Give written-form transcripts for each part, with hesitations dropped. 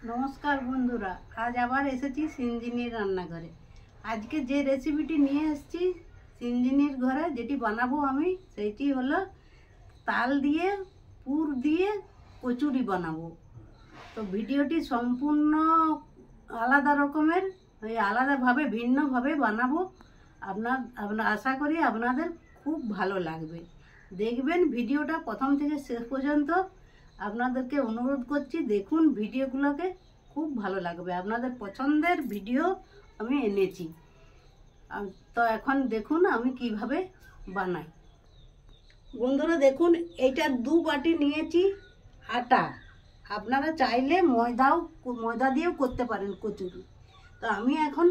নমস্কার বন্ধুরা, আজ আবার এসেছি সিঞ্জিনির রান্নাঘরে। আজকে যে রেসিপিটি নিয়ে এসেছি সিঞ্জিনির ঘরে, যেটি বানাবো আমি, সেইটি হলো তাল দিয়ে পুর দিয়ে কচুরি বানাবো। তো ভিডিওটি সম্পূর্ণ আলাদা রকমের, আলাদাভাবে ভিন্নভাবে বানাবো। আপনার আশা করি আপনাদের খুব ভালো লাগবে। দেখবেন ভিডিওটা প্রথম থেকে শেষ পর্যন্ত। আপনাদেরকে অনুরোধ করছি, দেখুন ভিডিওগুলোকে, খুব ভালো লাগবে। আপনাদের পছন্দের ভিডিও আমি এনেছি। তো এখন দেখুন আমি কিভাবে বানাই। বন্ধুরা দেখুন, এইটা 2 বাটি নিয়েছি আটা। আপনারা চাইলে ময়দা দিয়েও করতে পারেন কচুরি। তো আমি এখন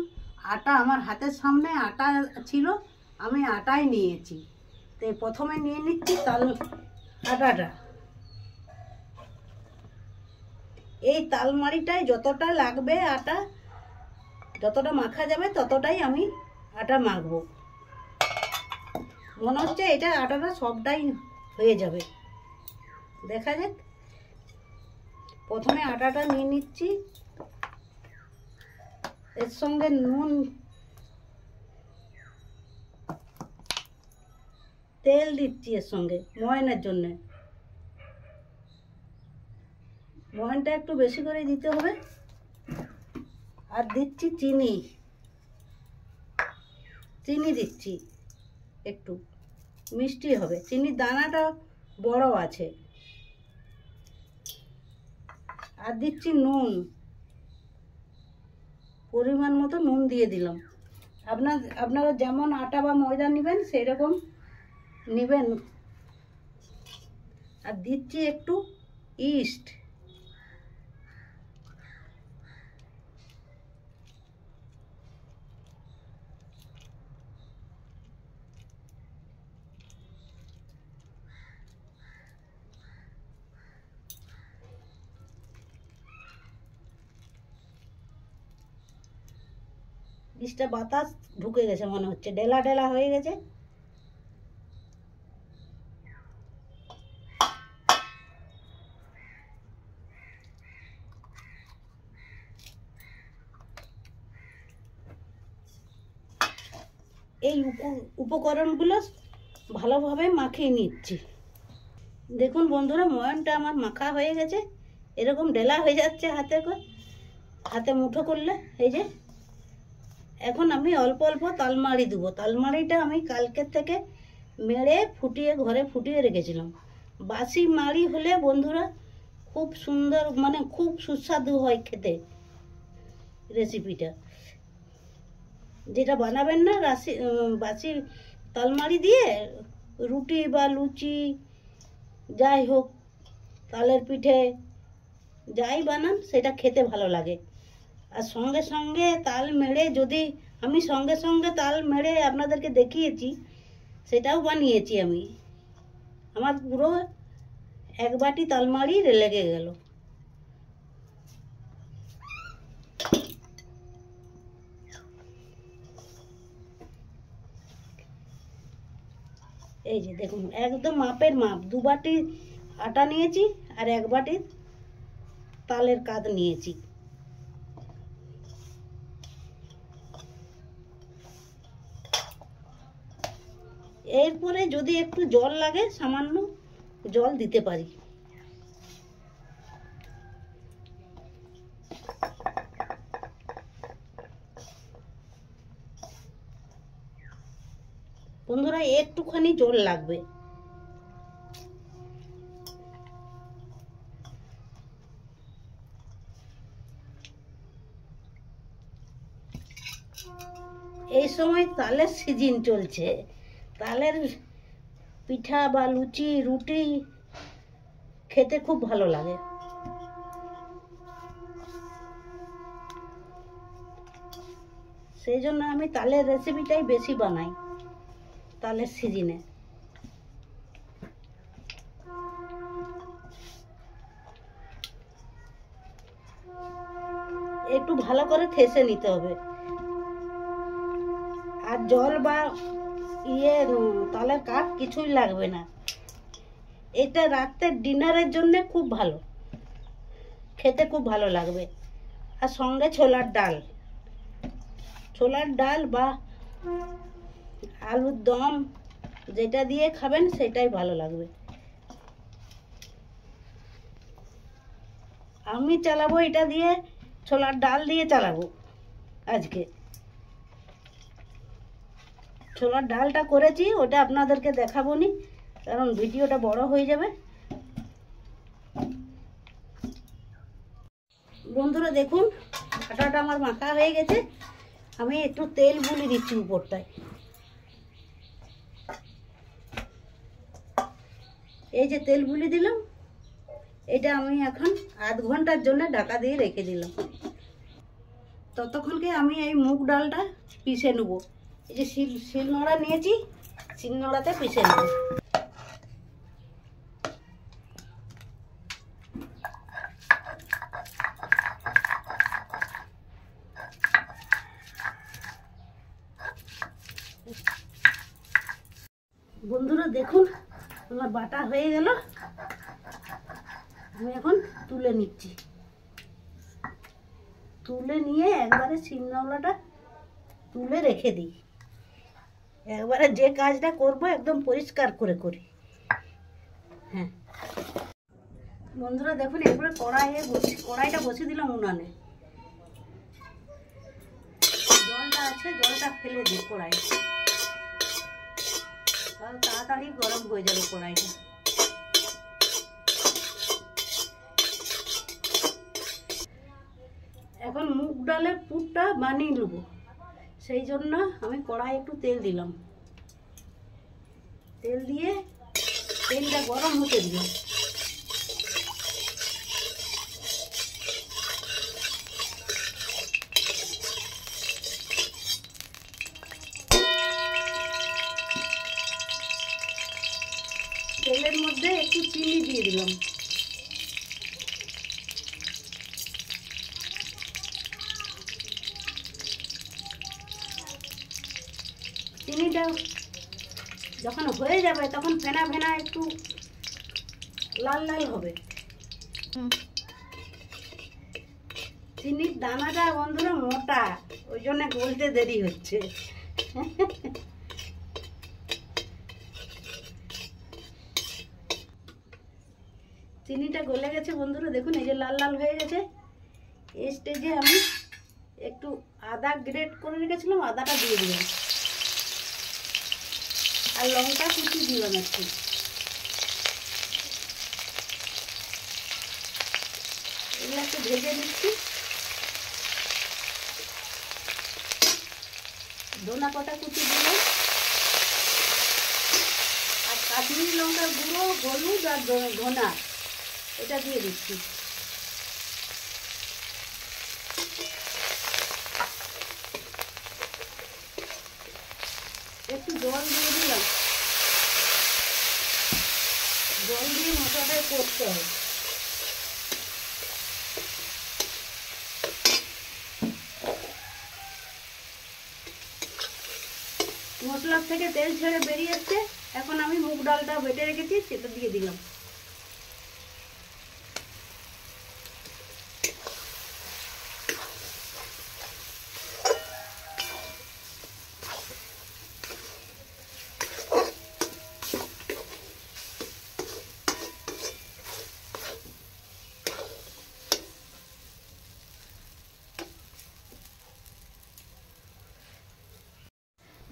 আটা, আমার হাতের সামনে আটা ছিল, আমি আটাই নিয়েছি। তো প্রথমে নিয়ে নিচ্ছি আটাটা। এই তালমারিটায় যতটা লাগবে আটা, যতটা মাখা যাবে ততটাই আমি আটা মাখবো। মনে হচ্ছে এটা আটাটা সবটাই হয়ে যাবে, দেখা যাক। প্রথমে আটাটা নিয়ে নিচ্ছি, এর সঙ্গে নুন, তেল দিচ্ছি এর সঙ্গে ময়ানের জন্য। ময়ানটা একটু বেশি করে দিতে হবে। আর দিচ্ছি চিনি দিচ্ছি, একটু মিষ্টি হবে। চিনির দানাটা বড় আছে। আর দিচ্ছি নুন, পরিমাণ মতো নুন দিয়ে দিলাম। আপনারা যেমন আটা বা ময়দা নেবেন সেই রকম নেবেন। আর দিচ্ছি একটু ইস্ট। ইস্টটা বাতাস ঢুকে গেছে মনে হচ্ছে, ডেলা ডেলা হয়ে গেছে। এই উপকরণগুলো ভালোভাবে মাখিয়ে নিচ্ছি। দেখুন বন্ধুরা, ময়ানটা আমার মাখা হয়ে গেছে, এরকম ডেলা হয়ে যাচ্ছে হাতে মুঠো করলে। এই যে এখন আমি অল্প অল্প তালমারি দেবো। তালমারিটা আমি কালকের থেকে মেড়ে ঘরে ফুটিয়ে রেখেছিলাম। বাসি মাড়ি হলে বন্ধুরা খুব সুন্দর, মানে খুব সুস্বাদু হয় খেতে রেসিপিটা। যেটা বানাবেন না বাসি তালমারি দিয়ে, রুটি বা লুচি যাই হোক, তালের পিঠে যাই বানান, সেটা খেতে ভালো লাগে। আর সঙ্গে সঙ্গে তাল মেড়ে, যদি আমি সঙ্গে সঙ্গে তাল মেড়ে আপনাদেরকে দেখিয়েছি, সেটাও বানিয়েছি আমি। আমার পুরো 1 বাটি তালমারি লেগে গেল। এই যে দেখুন, একদম মাপের মাপ। 2 বাটি আটা নিয়েছি আর 1 বাটি তালের কাঁদ নিয়েছি। এরপরে যদি একটু জল লাগে, সামান্য জল দিতে পারি। বন্ধুরা একটুখানি জল লাগবে। এই সময় তালের সিজন চলছে। তালের পিঠা বা লুচি, রুটি খেতে খুব ভালো লাগে। সেই জন্য আমি তালের রেসিপিটাই বেশি বানাই তালের সিজনে। একটু ভালো করে থেসে নিতে হবে। আর জল বা তালের কাঠ কিছুই লাগবে না। এটা রাতের ডিনারের জন্য খুব ভালো। খেতে খুব ভালো লাগবে। আর সঙ্গে ছোলার ডাল বা আলুর দম যেটা দিয়ে খাবেন সেটাই ভালো লাগবে। আমি চালাবো এটা দিয়ে, ছোলার ডাল দিয়ে চালাবো আজকে। ছোলার ডালটা করেছি, ওটা আপনাদেরকে দেখাবো নি, কারণ ভিডিওটা বড় হয়ে যাবে। বন্ধুরা দেখুন, আটাটা আমার মাখা হয়ে গেছে। আমি একটু তেল বুলি দিচ্ছি উপরটায়। এই যে তেল বুলি দিলাম, এটা আমি এখন আধ ঘন্টার জন্য ঢাকা দিয়ে রেখে দিলাম। ততক্ষণকে আমি এই মুগ ডালটা পিষে নেব। এই যে শিলনোড়া নিয়েছি, শিলনোড়াতে পিষে নেব। বন্ধুরা দেখুন, আমার বাটা হয়ে গেল। আমি এখন তুলে নিচ্ছি। তুলে নিয়ে একবারে শিলনোড়াটা তুলে রেখে দিই। একবারে যে কাজটা করব একদম পরিষ্কার করে করি। হ্যাঁ বন্ধুরা দেখুন, এরপরে কড়াইটা বসিয়ে দিলাম উনানে। জলটা আছে, জলটা ফেলে দিই কড়াই, তাহলে তাড়াতাড়ি গরম হয়ে যাবে কড়াইটা। এখন মুগ ডালের পুরটা বানিয়ে নেব, সেই জন্য আমি কড়াই একটু তেল দিলাম। তেল দিয়ে তেলটা গরম হতে দিলাম। তেলের মধ্যে একটু চিনি দিয়ে দিলাম। চিনিটা যখন হয়ে যাবে তখন ফেনা ফেনা একটু লাল লাল হবে। চিনির দানাটা বন্ধুরা মোটা, ওই জন্য গলতে দেরি হচ্ছে। চিনিটা গলে গেছে বন্ধুরা দেখুন, এই যে লাল লাল হয়ে গেছে। এই স্টেজে আমি একটু আদা গ্রেট করে রেখেছিলাম, আদাটা দিয়ে দিলাম। আর লঙ্কা কুচি দিলাম একটু। এগুলো একটু ভেজে নিচ্ছি। ধনা পাতা কুচি দিলাম, আর কাশ্মীরি লঙ্কার গুঁড়ো, হলুদ আর ধনা এটা দিয়ে দিচ্ছি। একটু জল দিয়ে দিলাম। জল দিয়ে মশলাটা করতে হবে। মশলার থেকে তেল ছেড়ে বেরিয়ে এসছে। এখন আমি মুগ ডালটা বেটে রেখেছি সেটা দিয়ে দিলাম।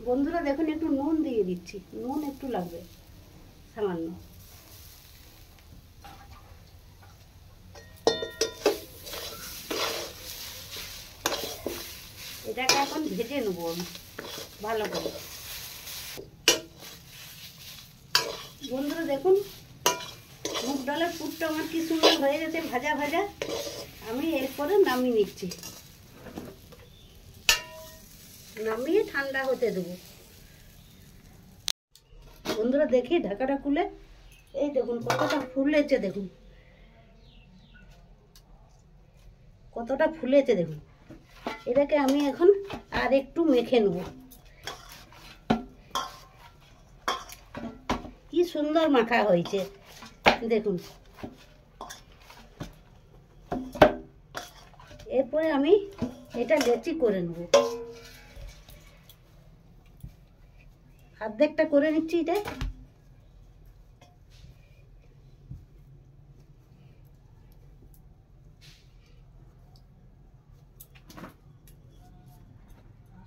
বন্ধুরা দেখুন, একটু নুন দিয়ে দিচ্ছি। নুন একটু লাগবে সামান্য। এটাকে এখন ভেজে নেবো আমি ভালো করে। বন্ধুরা দেখুন, মুগ ডালের পুরটা আমার কি সুন্দর হয়ে গেছে, ভাজা ভাজা। আমি এরপরে নামিয়ে নিচ্ছি। নামিয়ে ঠান্ডা হতে দেবো। বন্ধুরা দেখি ঢাকাটা খুলে, এই দেখুন কতটা ফুলেছে, দেখুন কতটা ফুলেছে দেখুন। এটাকে আমি এখন আর একটু মেখে নেব। কি সুন্দর মাখা হয়েছে দেখুন। এরপরে আমি এটা লেচি করে নেব, অর্ধেকটা করে নিচ্ছি। এটা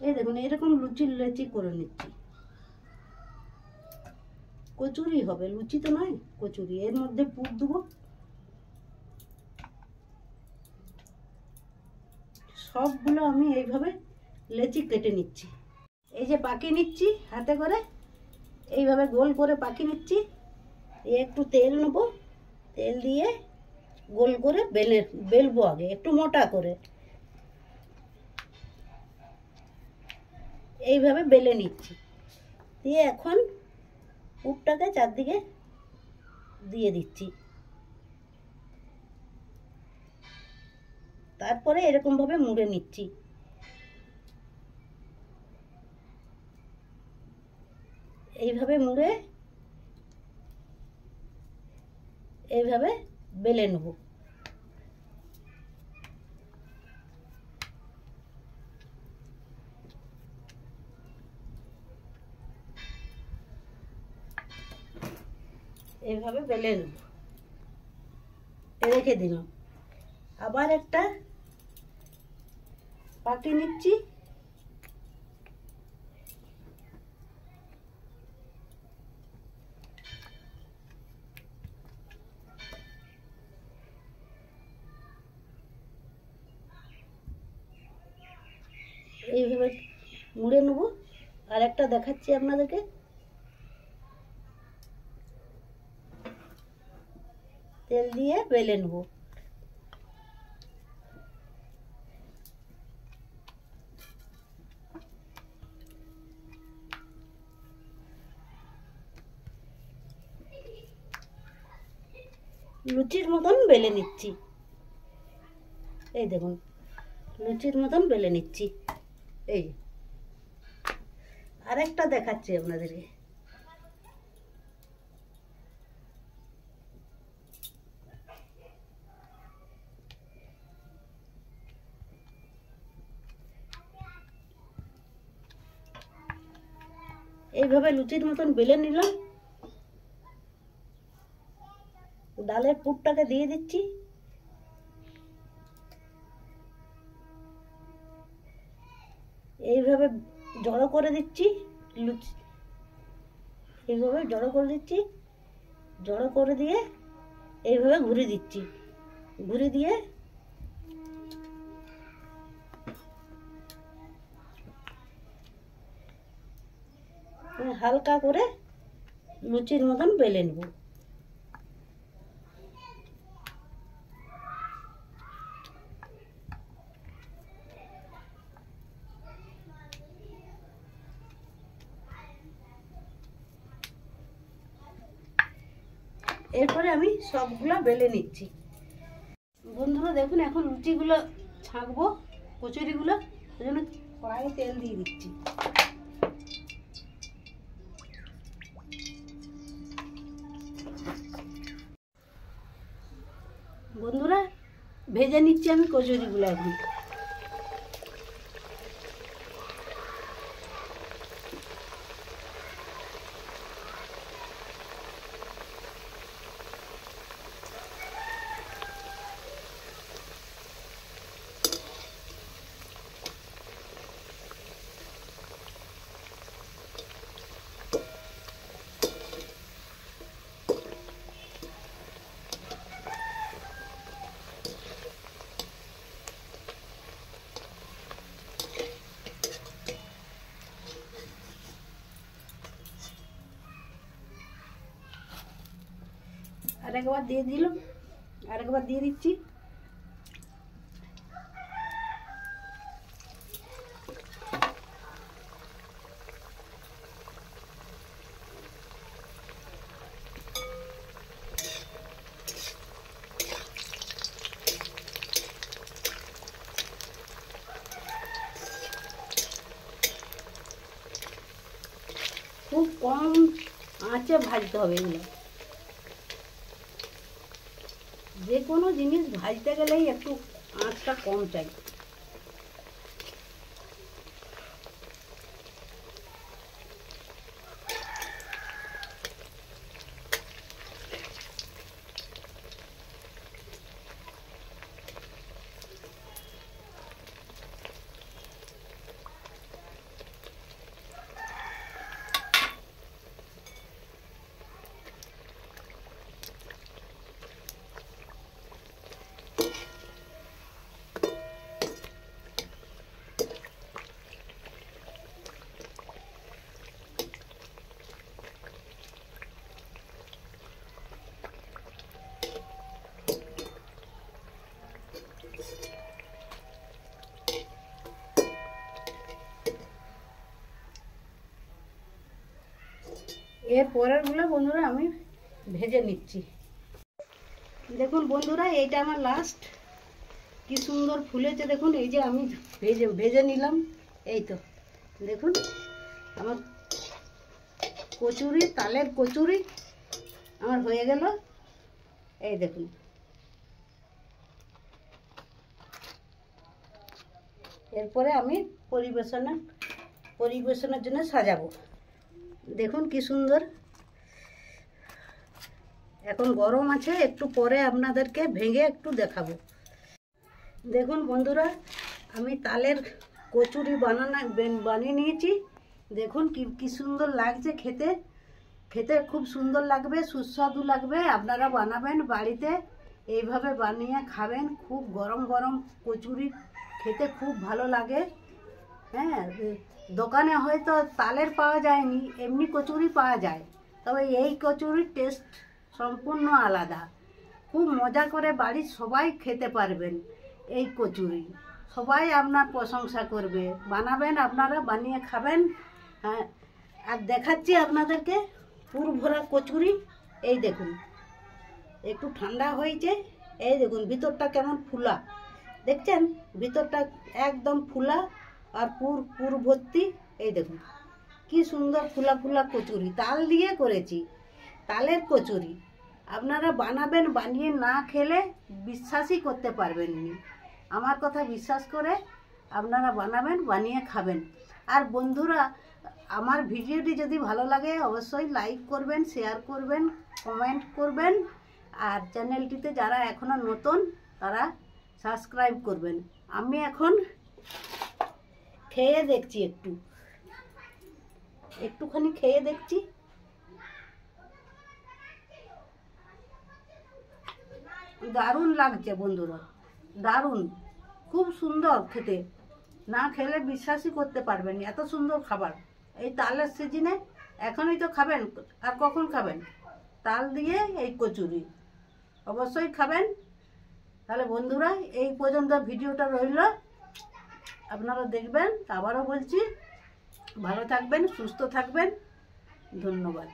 এই দেখুন এরকম লুচির লেচি করে নিচ্ছি। কচুরি হবে, লুচি তো নয়, কচুরি। এর মধ্যে পুর দেবো। সবগুলো আমি এইভাবে লেচি কেটে নিচ্ছি। এই যে পাকিয়ে নিচ্ছি হাতে করে, এইভাবে গোল করে পাকিয়ে নিচ্ছি। একটু তেল নেবো, তেল দিয়ে গোল করে বেলবো। আগে একটু মোটা করে এইভাবে বেলে নিচ্ছি। দিয়ে এখন পুরটাকে চারদিকে দিয়ে দিচ্ছি। তারপরে এরকম ভাবে মুড়ে নিচ্ছি। এইভাবে মুড়ে এইভাবে বেলে নেব। এইভাবে বেলে নেব, রেখে দিলাম। আবার একটা পাকিয়ে নিচ্ছি। এইভাবে মুড়ে নেব। আর একটা দেখাচ্ছি আপনাদেরকে। তেল দিয়ে বেলে নেব। লুচির মতন বেলে নিচ্ছি। এই দেখুন লুচির মতন বেলে নিচ্ছি। এই আরেকটা দেখাচ্ছি আপনাদেরকে। এইভাবে লুচির মতন বেলে নিলাম। ডালের পুরটাকে দিয়ে দিচ্ছি। এইভাবে জড়ো করে দিচ্ছি লুচি। এইভাবে জড়ো করে দিচ্ছি। জড়ো করে দিয়ে এইভাবে ঘুরে দিচ্ছি। ঘুরে দিয়ে হালকা করে লুচির মতন বেলে নেব। এরপরে আমি সবগুলো বেলে নিচ্ছি। বন্ধুরা দেখুন এখন লুচিগুলো ছাঁকবো, কচুরিগুলো। ওই জন্য কড়াইয়ে তেল দিয়ে দিচ্ছি। বন্ধুরা ভেজে নিচ্ছি আমি কচুরিগুলো এখন। আরেকবার দিয়ে দিলাম, আরেকবার দিয়ে দিচ্ছি। খুব কম আঁচে ভাজতে হবে এগুলো। যে কোনো জিনিস ভাজতে গেলেই একটু আঁচটা কম চাই। এর পরেরগুলো বন্ধুরা আমি ভেজে নিচ্ছি। দেখুন বন্ধুরা, এইটা আমার লাস্ট। কি সুন্দর ফুলেছে দেখুন। এই যে আমি ভেজে নিলাম। এই তো দেখুন আমার কচুরি, তালের কচুরি আমার হয়ে গেল। এই দেখুন, এরপরে আমি পরিবেশনের জন্য সাজাবো। দেখুন কি সুন্দর। এখন গরম আছে, একটু পরে আপনাদেরকে ভেঙে একটু দেখাবো। দেখুন বন্ধুরা, আমি তালের কচুরি বানিয়ে নিয়েছি। দেখুন কি সুন্দর লাগছে খেতে। খেতে খুব সুন্দর লাগবে, সুস্বাদু লাগবে। আপনারা বানাবেন বাড়িতে, এইভাবে বানিয়ে খাবেন। খুব গরম গরম কচুরি খেতে খুব ভালো লাগে। হ্যাঁ, দোকানে হয়তো তালের পাওয়া যায়নি, এমনি কচুরি পাওয়া যায়, তবে এই কচুরির টেস্ট সম্পূর্ণ আলাদা। খুব মজা করে বাড়ির সবাই খেতে পারবেন এই কচুরি। সবাই আপনার প্রশংসা করবে। বানাবেন, আপনারা বানিয়ে খাবেন। হ্যাঁ, আর দেখাচ্ছি আপনাদেরকে পুর ভরা কচুরি। এই দেখুন, একটু ঠান্ডা হয়েছে। এই দেখুন ভিতরটা কেমন ফুলা, দেখছেন? ভিতরটা একদম ফুলা আর পুর ভর্তি। এই দেখুন কি সুন্দর ফুলা ফুলা কচুরি। তাল দিয়ে করেছি, তালের কচুরি। আপনারা বানাবেন, বানিয়ে না খেলে বিশ্বাসই করতে পারবেন না। আমার কথা বিশ্বাস করে আপনারা বানাবেন, বানিয়ে খাবেন। আর বন্ধুরা, আমার ভিডিওটি যদি ভালো লাগে অবশ্যই লাইক করবেন, শেয়ার করবেন, কমেন্ট করবেন। আর চ্যানেলটিতে যারা এখনো নতুন তারা সাবস্ক্রাইব করবেন। আমি এখন খেয়ে দেখছি, একটুখানি খেয়ে দেখছি। দারুণ লাগছে বন্ধুরা, দারুণ, খুব সুন্দর খেতে। না খেলে বিশ্বাসই করতে পারবেন, এত সুন্দর খাবার। এই তালের সিজনে এখনই তো খাবেন, আর কখন খাবেন? তাল দিয়ে এই কচুরি অবশ্যই খাবেন। তাহলে বন্ধুরা, এই পর্যন্ত ভিডিওটা রইল। আপনারা দেখবেন। আবারও বলছি, ভালো থাকবেন, সুস্থ থাকবেন। ধন্যবাদ।